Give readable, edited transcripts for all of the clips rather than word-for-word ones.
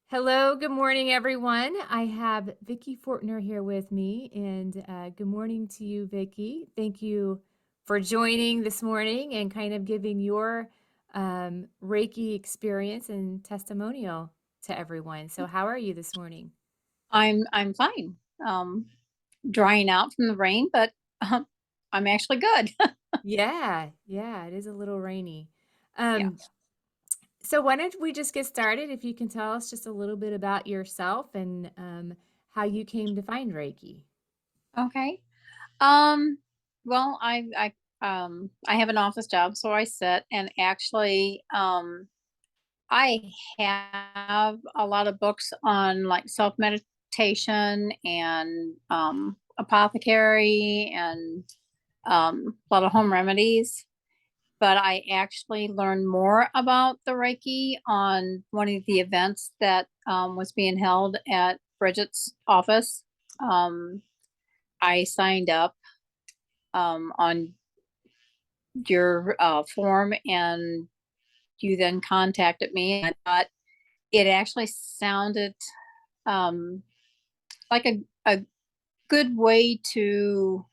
Hello, good morning, everyone. I have Vicki Fortner here with me, and good morning to you, Vicki. Thank you for joining this morning and kind of giving your Reiki experience and testimonial to everyone. So, how are you this morning? I'm fine. Um, Drying out from the rain, but I'm actually good. Yeah, it is a little rainy. Yeah. Um, so, why don't we just get started? If you can tell us just a little bit about yourself and how you came to find Reiki. Okay. Um, well, I have an office job, so I sit and actually I have a lot of books on like self meditation and apothecary and a lot of home remedies. But I actually learned more about the Reiki on one of the events that was being held at Bridget's office. Um, I signed up on your form, and you then contacted me. And I thought it actually sounded um, like a good way to,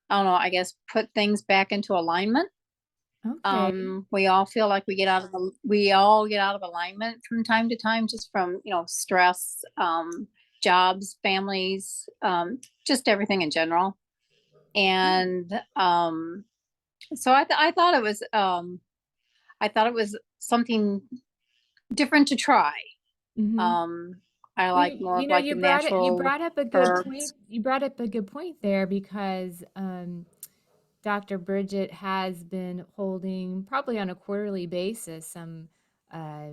I don't know, I guess put things back into alignment. Okay. We all feel like we all get out of alignment from time to time, just from, stress, jobs, families, just everything in general. And so I thought it was something different to try. Hmm. Um, I Well, like more of you know, like the you natural brought up a good point. herbs. You brought up a good point there because Dr. Bridget has been holding probably on a quarterly basis some uh,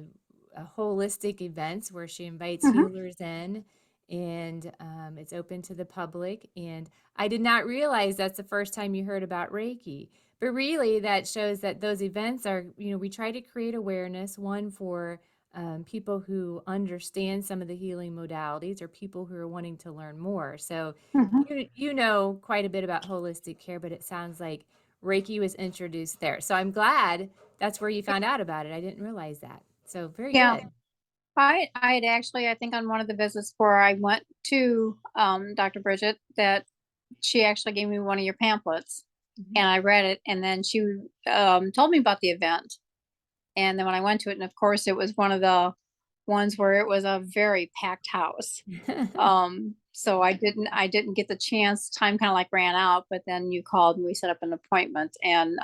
holistic events where she invites Mhm. healers in and it's open to the public. And I did not realize that's the first time you heard about Reiki. But really, that shows that those events are, we try to create awareness, one for people who understand some of the healing modalities or people who are wanting to learn more. So Mhm. you know quite a bit about holistic care, but it sounds like Reiki was introduced there. So I'm glad that's where you found out about it. I didn't realize that. So very Yeah. good. I had actually, I think on one of the visits where I went to Dr. Bridget, that she actually gave me one of your pamphlets, Mhm. and I read it, and then she told me about the event. And then when I went to it, and of course it was one of the ones where it was a very packed house. So I didn't get the chance. Time kind of like ran out, but then you called and we set up an appointment, and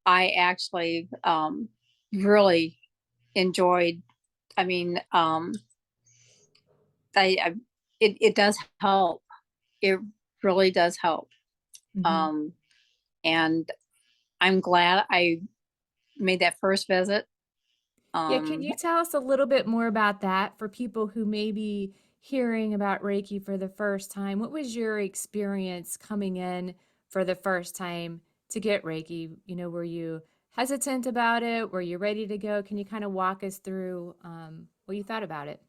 I actually really enjoyed. I mean, I it does help. It really does help. Mhm. Um, and I'm glad I made that first visit. Yeah, can Um, you tell us a little bit more about that for people who may be hearing about Reiki for the first time? What was your experience coming in for the first time to get Reiki? Were you hesitant about it? Were you ready to go? Can you kind of walk us through what you thought about it?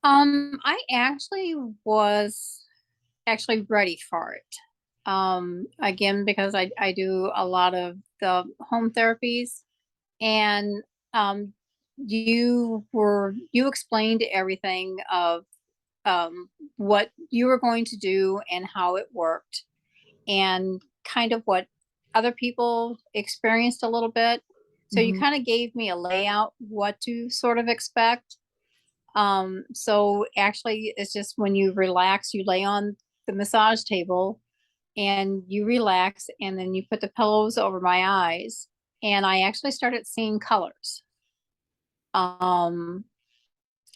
I actually was actually ready for it. Again, because I do a lot of the home therapies, and um, you explained everything of what you were going to do and how it worked, and kind of what other people experienced a little bit. So you Hmm. kind of gave me a layout what to sort of expect. So actually it's just when you relax, you lay on the massage table and you relax, and then you put the pillows over my eyes, and I actually started seeing colors. Um,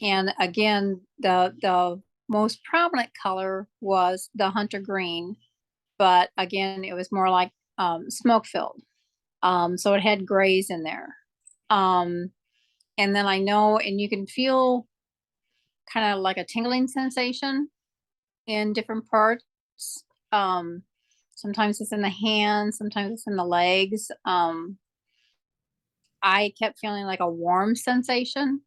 and again, the most prominent color was the hunter green, but again, it was more like smoke filled. So it had grays in there. Um, and then I know, and you can feel kind of like a tingling sensation in different parts. Um, Sometimes it's in the hands, sometimes it's in the legs. I kept feeling like a warm sensation,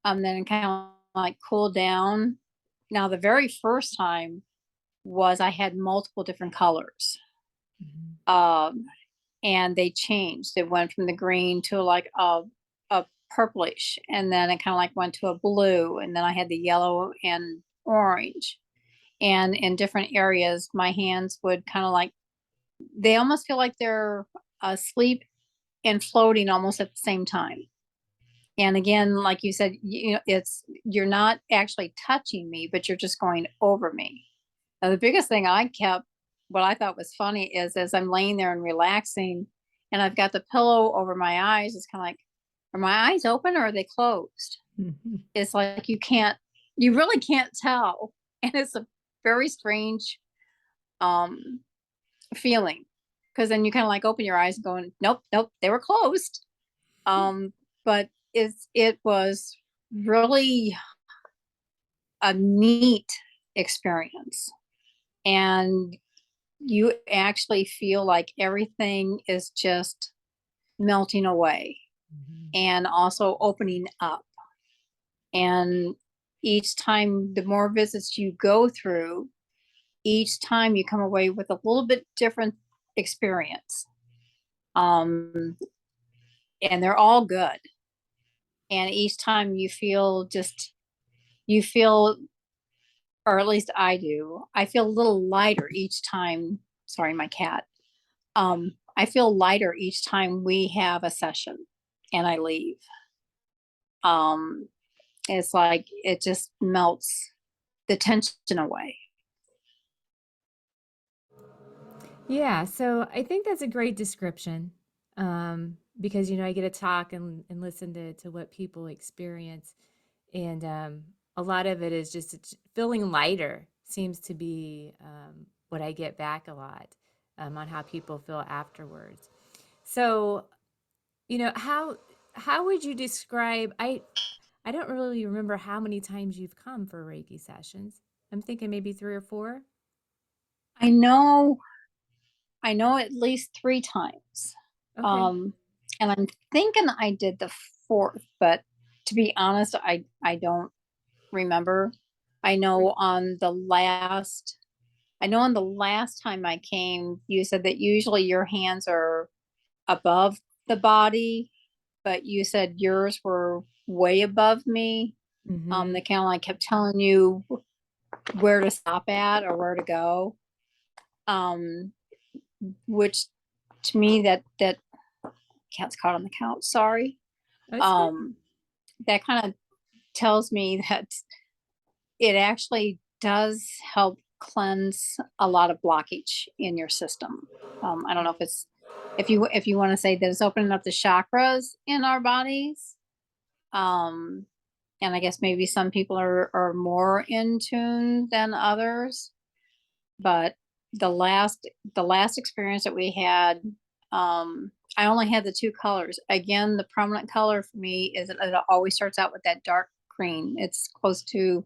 then it kind of like cooled down. Now, the very first time was I had multiple different colors. Hmm. Um, and they changed. It went from the green to like a purplish, and then it kind of like went to a blue, and then I had the yellow and orange. And in different areas, my hands would kind of like, they almost feel like they're asleep and floating almost at the same time. And again, like you said, you know, it's, you're not actually touching me, but you're just going over me. Now, the biggest thing I kept, what I thought was funny is as I'm laying there and relaxing, and I've got the pillow over my eyes, it's kind of like, are my eyes open or are they closed? Mhm. It's like you really can't tell. And it's a very strange um feeling, because then you kind of like open your eyes and going, nope, nope, they were closed. But it was really a neat experience. And you actually feel like everything is just melting away Mhm. and also opening up. And each time, the more visits you go through, each time you come away with a little bit different experience. Um, and they're all good. And each time you feel just, you feel, or at least I do, I feel a little lighter each time. Sorry, my cat. I feel lighter each time we have a session and I leave. Um, it's like it just melts the tension away. Yeah, so I think that's a great description, because I get to talk and listen to what people experience, and a lot of it is just feeling lighter seems to be what I get back a lot, on how people feel afterwards. So, how would you describe? I don't really remember how many times you've come for Reiki sessions. I'm thinking maybe 3 or 4. I know, I know at least 3 times. Okay. Um, and I'm thinking I did the fourth, but to be honest, I don't remember. I know on the last I know on the last time I came, you said that usually your hands are above the body, but you said yours were way above me. Mm-hmm. They kind of like kept telling you where to stop at or where to go. Um, which to me, that cat's caught on the couch. Sorry. That's good. Um, that kind of tells me that it actually does help cleanse a lot of blockage in your system. I don't know if it's, if you want to say that it's opening up the chakras in our bodies. Um, and I guess maybe some people are more in tune than others. But the last experience that we had, I only had the two colors. Again, the prominent color for me is it always starts out with that dark green. It's close to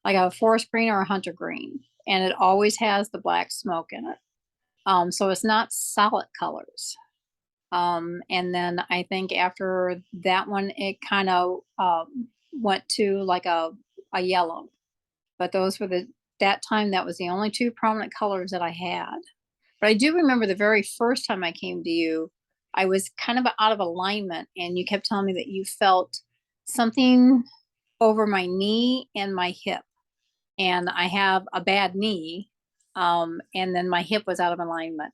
like a forest green or a hunter green, and it always has the black smoke in it. So it's not solid colors. And then I think after that one, it kind of went to like a yellow. But those were that time that was the only two prominent colors that I had. But I do remember the very first time I came to you, I was kind of out of alignment, and you kept telling me that you felt something over my knee and my hip. And I have a bad knee, and then my hip was out of alignment.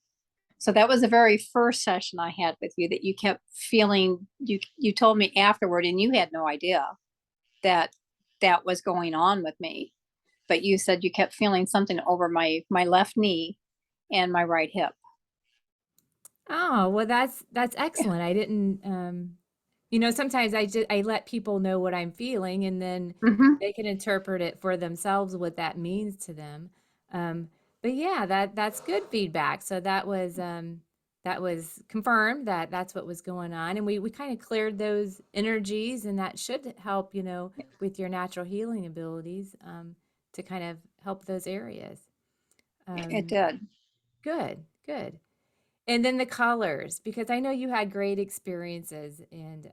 So that was the very first session I had with you that you kept feeling. You told me afterward, and you had no idea that that was going on with me. But you said you kept feeling something over my left knee and my right hip. Oh, well, that's excellent. I didn't, sometimes I let people know what I'm feeling, and then Hmm. they can interpret it for themselves what that means to them. Um, but yeah, that's good feedback. So that was confirmed that that's what was going on, and we kind of cleared those energies, and that should help, with your natural healing abilities, to kind of help those areas. It Um, did. good, good. And then the colors, because I know you had great experiences, and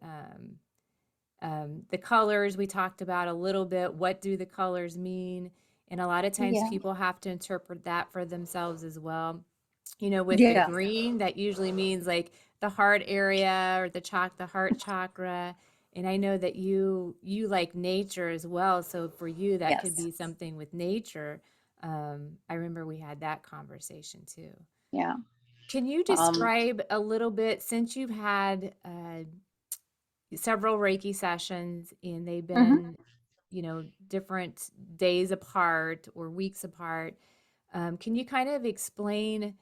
the colors we talked about a little bit. What do the colors mean? And a lot of times Yeah. people have to interpret that for themselves as well. With the Yeah. green, that usually means like the heart area or the heart chakra. And I know that you like nature as well, so for you that could Yes. be something with nature. I remember we had that conversation too. Yeah. Can you Um, describe a little bit, since you've had several Reiki sessions and they've mhm. been, different days apart or weeks apart, can you kind of explain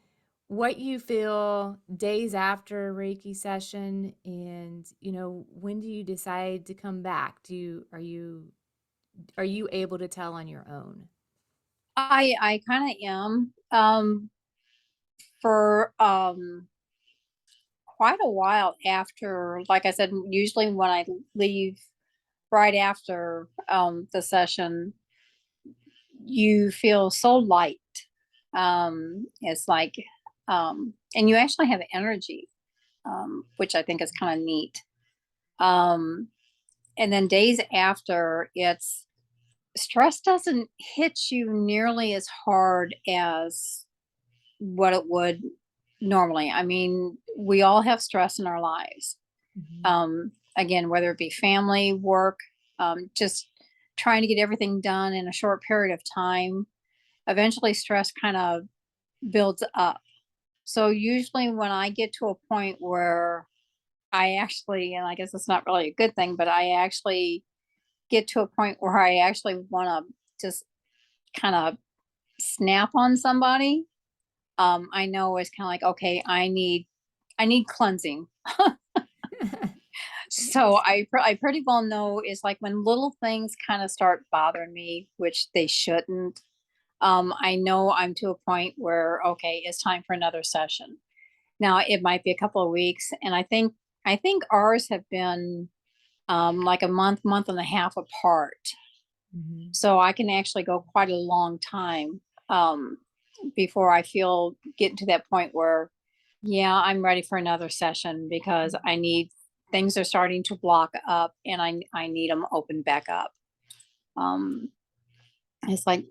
what you feel days after a Reiki session, and when do you decide to come back? Are you able to tell on your own? I kind of am. For quite a while after, like I said, usually when I leave right after the session, you feel so light. It's like, and you actually have energy, which I think is kind of neat. Um, and then days after, it's stress doesn't hit you nearly as hard as what it would normally. I mean, we all have stress in our lives. Mhm. Again, whether it be family, work, just trying to get everything done in a short period of time, eventually stress kind of builds up. So usually when I get to a point where I actually, and I guess it's not really a good thing, but I actually get to a point where I actually want to just kind of snap on somebody. I know it's kind of like, okay, I need cleansing. So I pretty well know is like when little things kind of start bothering me, which they shouldn't. I know I'm to a point where okay, it's time for another session. Now it might be a couple of weeks, and I think ours have been like a month and a half apart. Mhm. So I can actually go quite a long time um, before I feel getting to that point where, yeah, I'm ready for another session because I need things are starting to block up and I need them open back up. Um, it's like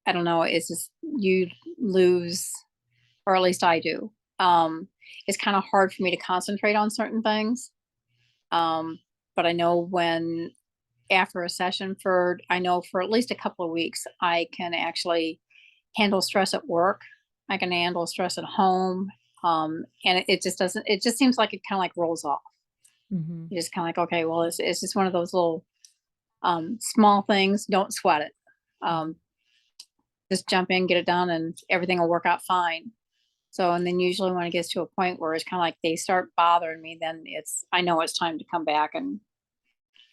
I don't know. It's just you lose, or at least I do. Um, it's kind of hard for me to concentrate on certain things. Um, but I know when after a session for I know for at least a couple of weeks, I can actually handle stress at work. I can handle stress at home. And it just doesn't, it just seems like it kind of like rolls off. Mhm. You're just kind of like, okay, well, it's just one of those little small things. Don't sweat it. Mhm. Um, just jump in, get it done, and everything will work out fine. So, and then usually when it gets to a point where it's kind of like they start bothering me, then I know it's time to come back and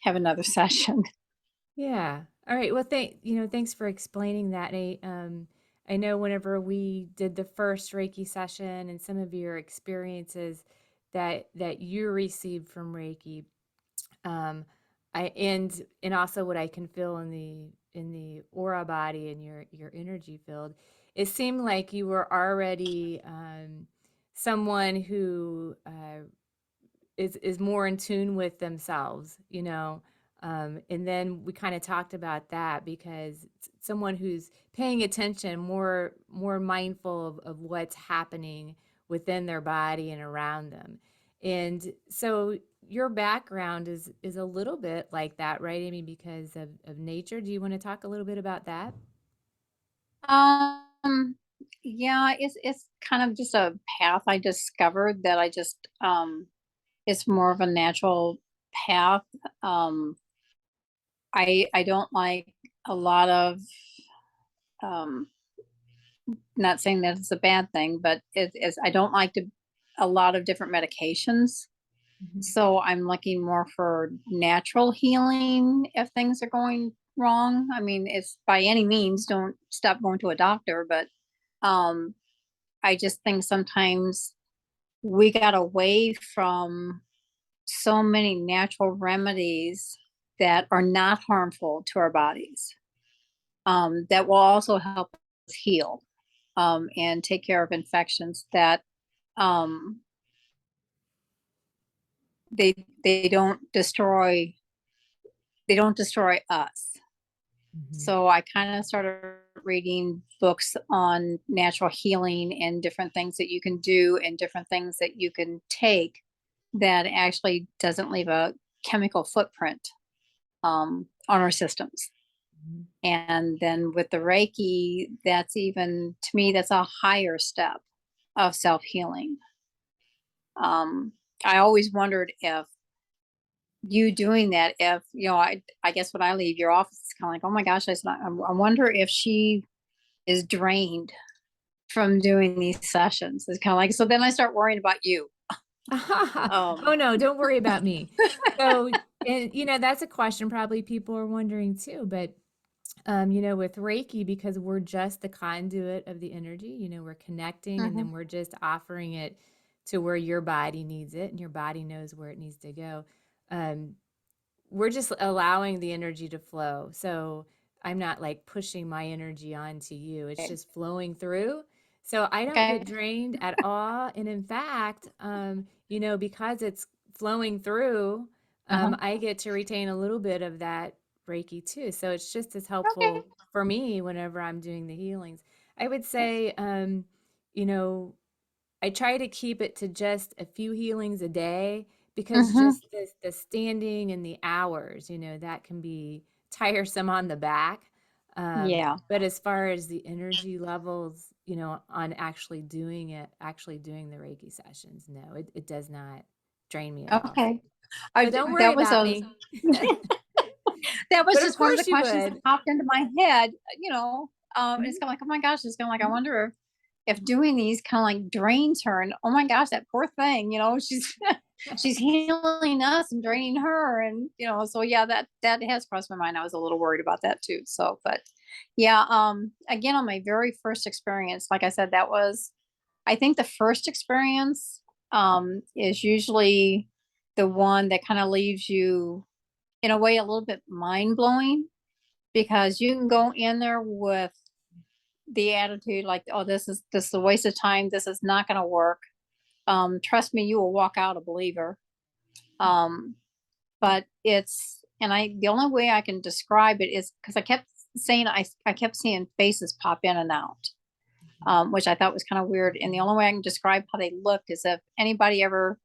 have another session. Yeah. All right. Well, thanks for explaining that. I know whenever we did the first Reiki session and some of your experiences that you received from Reiki, um, and also what I can feel in the aura body and your energy field, it seemed like you were already someone who is more in tune with themselves, and then we kind of talked about that because someone who's paying attention, more mindful of what's happening within their body and around them. And so your background is a little bit like that, right? I mean, because of nature. Do you want to talk a little bit about that? Um, yeah, it's kind of just a path I discovered that I just it's more of a natural path. Um, I don't like a lot of um not saying that it's a bad thing, but it is I don't like to a lot of different medications. Mhm. So I'm looking more for natural healing if things are going wrong. I mean, it's by any means don't stop going to a doctor, but um I just think sometimes we got away from so many natural remedies that are not harmful to our bodies, that will also help us heal and take care of infections that um, they don't destroy us. Mhm. So I kind of started reading books on natural healing and different things that you can do and different things that you can take that actually doesn't leave a chemical footprint on our systems. Mhm. And then with the Reiki, that's even, to me, that's a higher step of self healing. Um, I always wondered if you doing that, if, I guess when I leave your office, it's kind of like, oh my gosh, I wonder if she is drained from doing these sessions. It's kind of like, so then I start worrying about you. Oh, Um, no, don't worry about me. So, and, that's a question probably people are wondering too, but, with Reiki, because we're just the conduit of the energy, we're connecting and mhm. then we're just offering it to where your body needs it and your body knows where it needs to go. Um, we're just allowing the energy to flow. So I'm not like pushing my energy onto you. It's Okay. just flowing through. So I don't get Okay. drained at all. And in fact, because it's flowing through, Uh-huh. I get to retain a little bit of that Reiki too. So it's just as Okay. helpful for me whenever I'm doing the healings. I would say, you know, I try to keep it to just a few healings a day because Hmm. just the standing and the hours, that can be tiresome on the back. Yeah. But as far as the energy levels, on actually doing the Reiki sessions, no, it does not drain me at all. Okay. So don't worry That was about a me. that was But of just one of the course you questions that would. popped into my head. It's Mhm. kind of like, oh my gosh, it's kind of like, I wonder if doing these kind of like drains her, and oh my gosh, that poor thing, she's she's healing us and draining her, and so yeah, that has crossed my mind. I was a little worried about that too. So, but yeah, again, on my very first experience, like I said, that was, I think the first experience is usually the one that kind of leaves you in a way a little bit mind blowing, because you can go in there with the attitude like, oh, this is a waste of time, this is not going to work. Trust me, you will walk out a believer. um but it's, and I the only way I can describe it is because I kept seeing faces pop in and out, which I thought was kind of weird, and the only way I can describe how they looked is if anybody ever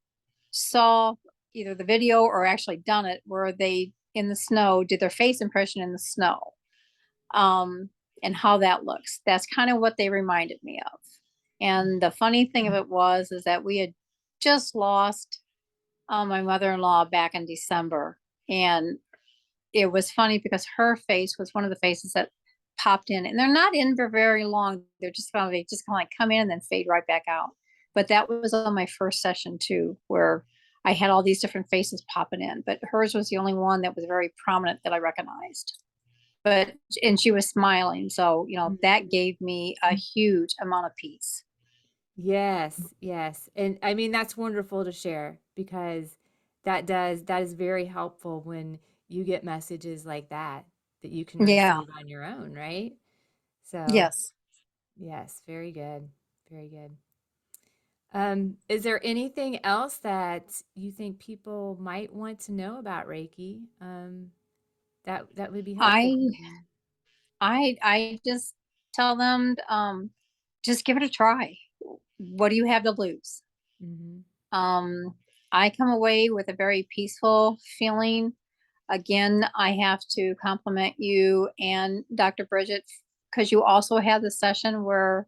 saw either the video or actually done it, where they in the snow did their face impression in the snow, um, and how that looks. That's kind of what they reminded me of. And the funny thing of it was is that we had just lost my mother-in-law back in December, and it was funny because her face was one of the faces that popped in, and they're not in for very long. They just kind of like come in and then fade right back out. But that was on my first session too, where I had all these different faces popping in, but hers was the only one that was very prominent that I recognized. But and she was smiling, so that Mhm. gave me a huge amount of peace. Yes, yes. And I mean, that's wonderful to share because that is very helpful when you get messages like that you can Yeah. receive on your own, right? So, Yes. yes, very good. Very good. Is there anything else that you think people might want to know about Reiki? That would be helpful I for them. I just tell them, just give it a try. What do you have to lose? Mhm. Um, I come away with a very peaceful feeling. Again, I have to compliment you and Dr. Bridget, because you also have the session where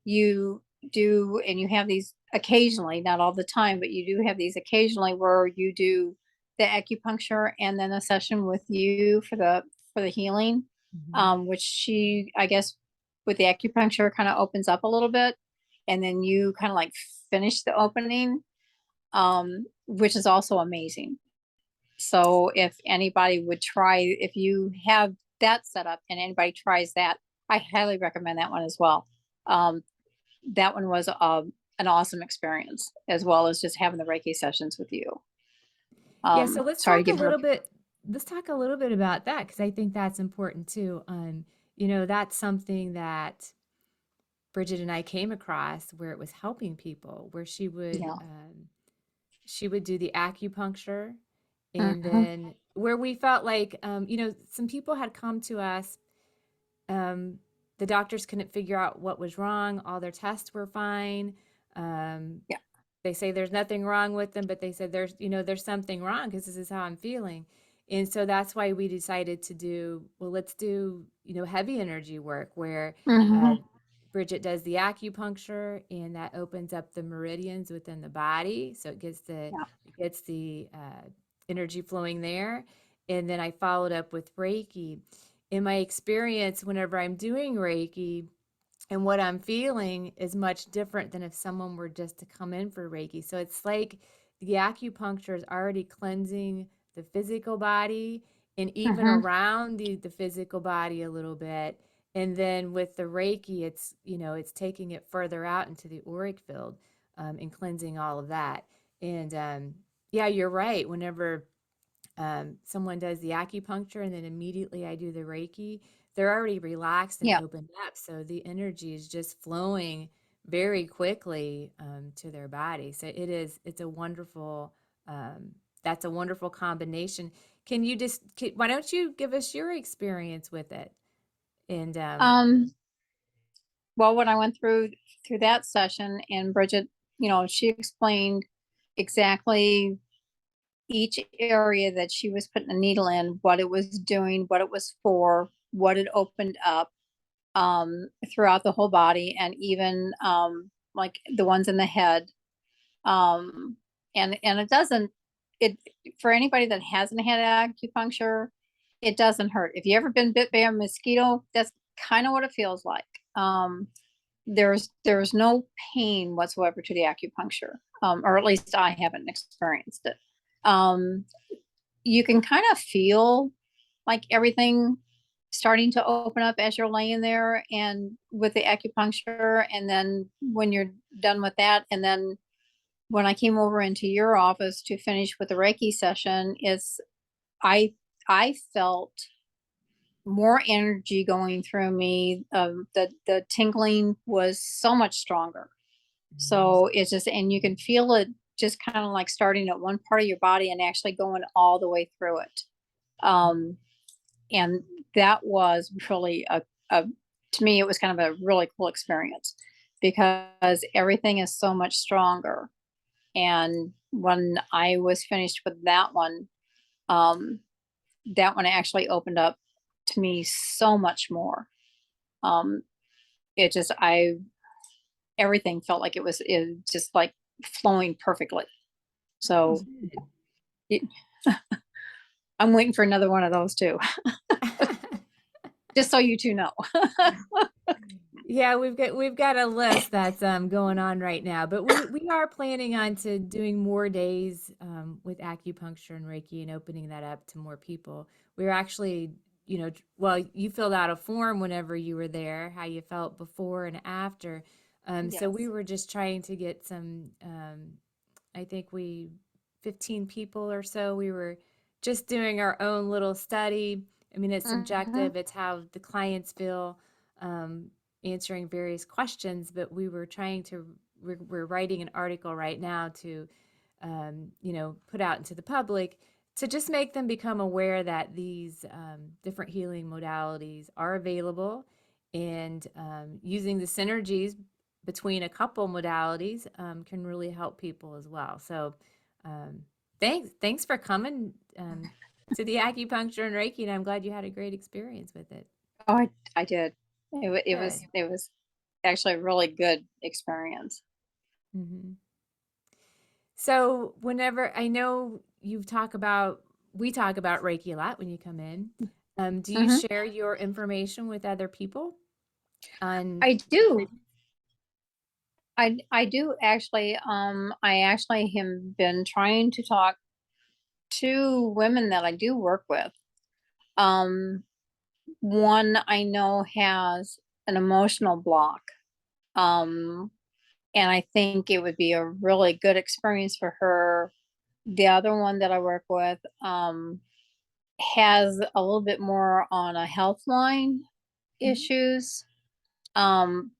you do, and you have these occasionally, not all the time, but you do have these occasionally where you do the acupuncture and then a session with you for the healing, Mhm. which she, I guess, with the acupuncture kind of opens up a little bit, and then you kind of like finish the opening, which is also amazing. So if anybody would try, if you have that set up and anybody tries that, I highly recommend that one as well. Um, that one was an awesome experience, as well as just having the Reiki sessions with you. Yeah, so Sorry to get her. let's talk a little bit about that because I think that's important too. That's something that Bridget and I came across where it was helping people, where Yeah. she would do the acupuncture, and Hmm. then where we felt like some people had come to us. Um, the doctors couldn't figure out what was wrong. All their tests were fine. Um, Yeah. they say there's nothing wrong with them, but they said there's something wrong because this is how I'm feeling. And so that's why we decided to do, well, let's do, heavy energy work where uh, Mhm. Bridget does the acupuncture, and that opens up the meridians within the body. So Yeah. it gets the energy flowing there. And then I followed up with Reiki. In my experience, whenever I'm doing Reiki, and what I'm feeling is much different than if someone were just to come in for Reiki. So it's like the acupuncture is already cleansing the physical body and even Mhm. around the physical body a little bit. And then with the Reiki, it's taking it further out into the auric field, and cleansing all of that. And yeah, you're right. Whenever someone does the acupuncture and then immediately I do the Reiki, they're already relaxed and Yeah. opened up. So the energy is just flowing very quickly to their body. So it's a wonderful, that's a wonderful combination. Why don't you give us your experience with it? And Um, well, when I went through that session, and Bridget, she explained exactly each area that she was putting the needle in, what it was doing, what it was for, what it opened up, throughout the whole body, and even like the ones in the head. Um, and it doesn't it for anybody that hasn't had acupuncture, it doesn't hurt. If you ever been bit by a mosquito, that's kind of what it feels like. Um, there's no pain whatsoever to the acupuncture, or at least I haven't experienced it. Um, you can kind of feel like everything starting to open up as you're laying there and with the acupuncture, and then when you're done with that, and then when I came over into your office to finish with the Reiki session, I I felt more energy going through me. The tingling was so much stronger. So it's just, and you can feel it just kind of like starting at one part of your body and actually going all the way through it. Um, and that was really a to me, it was kind of a really cool experience because everything is so much stronger. And when I was finished with um, that one actually opened up to me so much more. Um, it just, everything felt like it just like flowing perfectly. oh, So good. it, I'm waiting for another one of those too, just so you two know. Yeah, we've got a list that's going on right now, but we are planning on to doing more days with acupuncture and Reiki and opening that up to more people. We're actually, well, you filled out a form whenever you were there, how you felt before and after. So we Yes. were just trying to get some I think 15 people or so. We were just doing our own little study. I mean, it's Hmm. subjective, it's how the clients feel, answering various questions, but we're writing an article right now to, put out into the public to just make them become aware that these different healing modalities are available, and using the synergies between a couple modalities can really help people as well. So, um, thanks for coming to the acupuncture and Reiki, and I'm glad you had a great experience with it. Oh, I did. Good. It was actually a really good experience. Hmm. So, whenever I know we talk about Reiki a lot when you come in. Do you Hmm. share your information with other people on I do. treatment? I do actually. I actually have been trying to talk to women that I do work with. Um, one I know has an emotional block. Um, and I think it would be a really good experience for her. The other one that I work with, has a little bit more on a health line Mhm. issues. Um,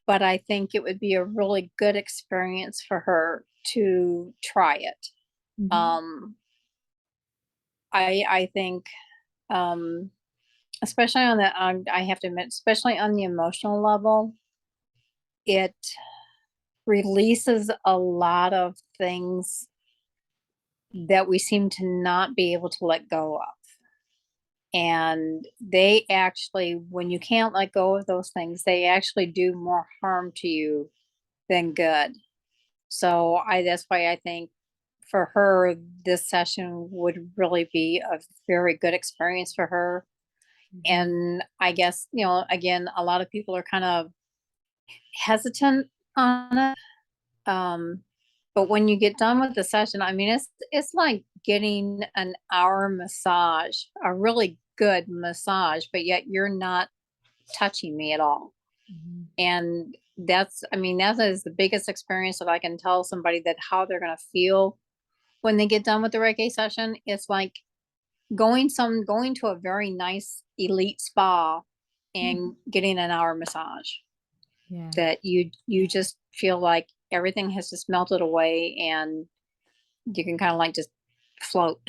but I think it would be a really good experience for her to try it. Mhm. Um, I think, um, especially on I have to admit, especially on the emotional level, it releases a lot of things that we seem to not be able to let go of. And they actually, when you can't let go of those things, they actually do more harm to you than good. So that's why I think for her, this session would really be a very good experience for her. Mhm. And I guess, again, a lot of people are kind of hesitant on it. Um, but when you get done with the session, I mean, it's like getting an hour massage, a really good massage, but yet you're not touching me at all. Mhm. And I mean, that is the biggest experience that I can tell somebody that how they're going to feel when they get done with the Reiki session. It's like going to a very nice elite spa Mm. and getting an hour massage Yeah. that you just feel like everything has just melted away and you can kind of like just float.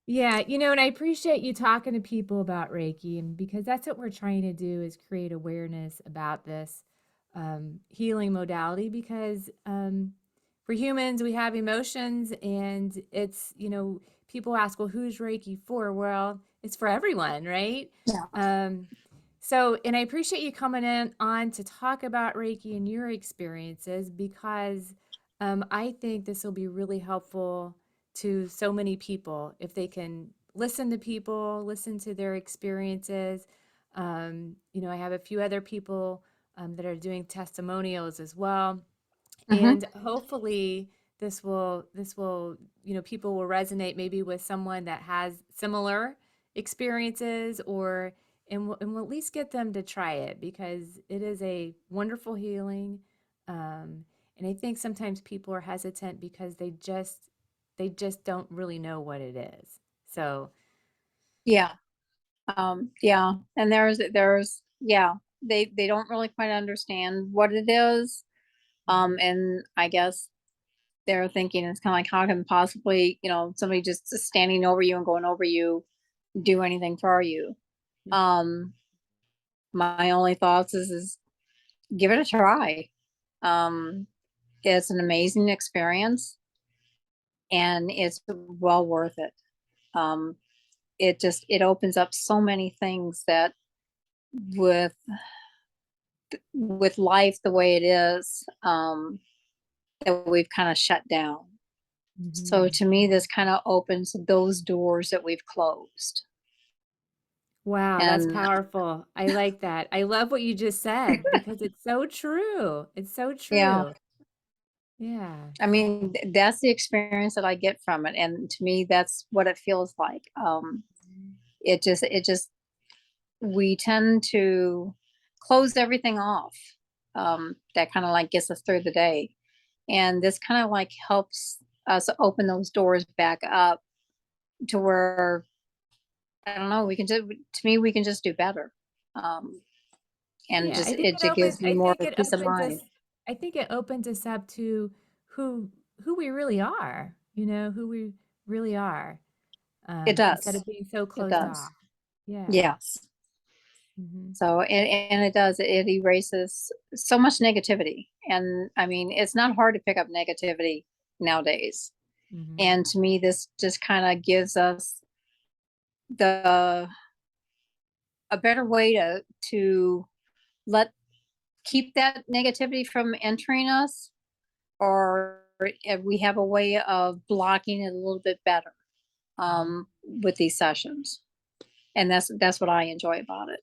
Yeah, and I appreciate you talking to people about Reiki, and because that's what we're trying to do is create awareness about this healing modality. Because for humans, we have emotions, and people ask, well, who's Reiki for? Well, it's for everyone, right? Yeah. Um, and I appreciate you coming in on to talk about Reiki and your experiences because I think this will be really helpful to so many people if they can listen to people, listen to their experiences. I have a few other people that are doing testimonials as well, Hmm. and hopefully this will people will resonate maybe with someone that has similar experiences, or and we'll at least get them to try it because it is a wonderful healing. And I think sometimes people are hesitant because they just don't really know what it is. So Yeah. Yeah. And yeah, they don't really quite understand what it is. mhm, And I guess they're thinking it's kind of like, how can possibly, somebody just standing over you and going over you do anything for you? Um, my only thoughts is give it a try. Um, it's an amazing experience and it's well worth it. Um, it opens up so many things that with life the way it is, that we've kind of shut down. So mhm. to me, this kind of opens those doors that we've closed. Wow, that's And powerful. I like that. I love what you just said because it's so true. It's so yeah, true. Yeah. I mean, that's the experience that I get from it. And to me, that's what it feels like. Mhm. It just, we tend to close everything off. That kind of like gets us through the day. And this kind of like helps us open those doors back up to where, I don't know, we can just, to me, we can just do better. Um, and Yeah, just, it just gives me I more think it peace of opens mind. us I think it opens us up to who who we really are, who we really are, It instead does. of being so It closed off. does. Yeah. Yes. Mhm. So, and it does, it erases so much negativity. And I mean, it's not hard to pick up negativity nowadays. Mhm. And to me, this just kind of gives us the a better way to let keep that negativity from entering us, or if we have a way of blocking it a little bit better, Mhm. with these sessions. And that's what I enjoy about it.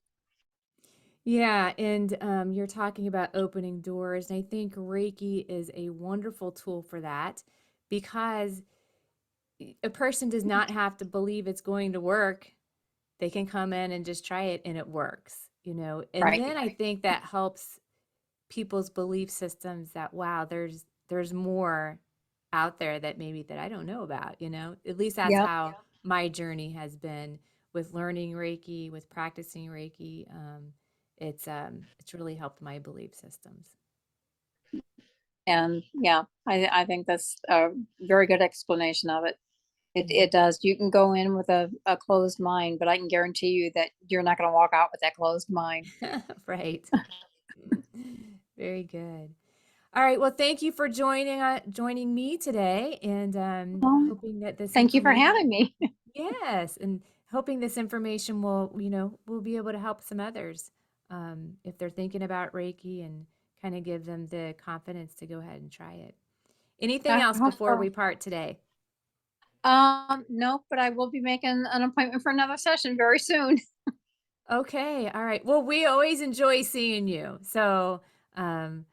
Yeah, and you're talking about opening doors, and I think Reiki is a wonderful tool for that because a person does not have to believe it's going to work. They can come in and just try it and it works. And Right. then I think that helps people's belief systems that wow, there's more out there that maybe that I don't know about. At least that's Yep. how my journey has been with learning Reiki, with practicing Reiki. It's really helped my belief systems. And yeah, I think that's a very good explanation of it. It Mhm. does. You can go in with a closed mind, but I can guarantee you that you're not going to walk out with that closed mind. Right. Very good. All right. Well, thank you for joining me today, and Well, hoping that this thank you for information, having me. yes, and hoping this information will, will be able to help some others if they're thinking about Reiki and kind of give them the confidence to go ahead and try it. Anything I else hope before so. we part today? No, but I will be making an appointment for another session very soon. Okay. All right. Well, we always enjoy seeing you. So, um,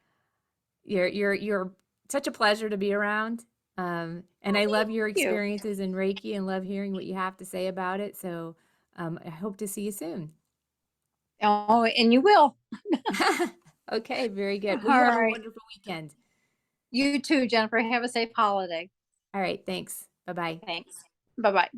you're such a pleasure to be around. And Oh, I thank love your you. experiences in Reiki and love hearing what you have to say about it. So, I hope to see you soon. Oh, and you will. Okay, very good. Well, you All have a right. wonderful weekend. You too, Jennifer. Have a safe holiday. All right, thanks. Bye bye. Thanks. Bye bye.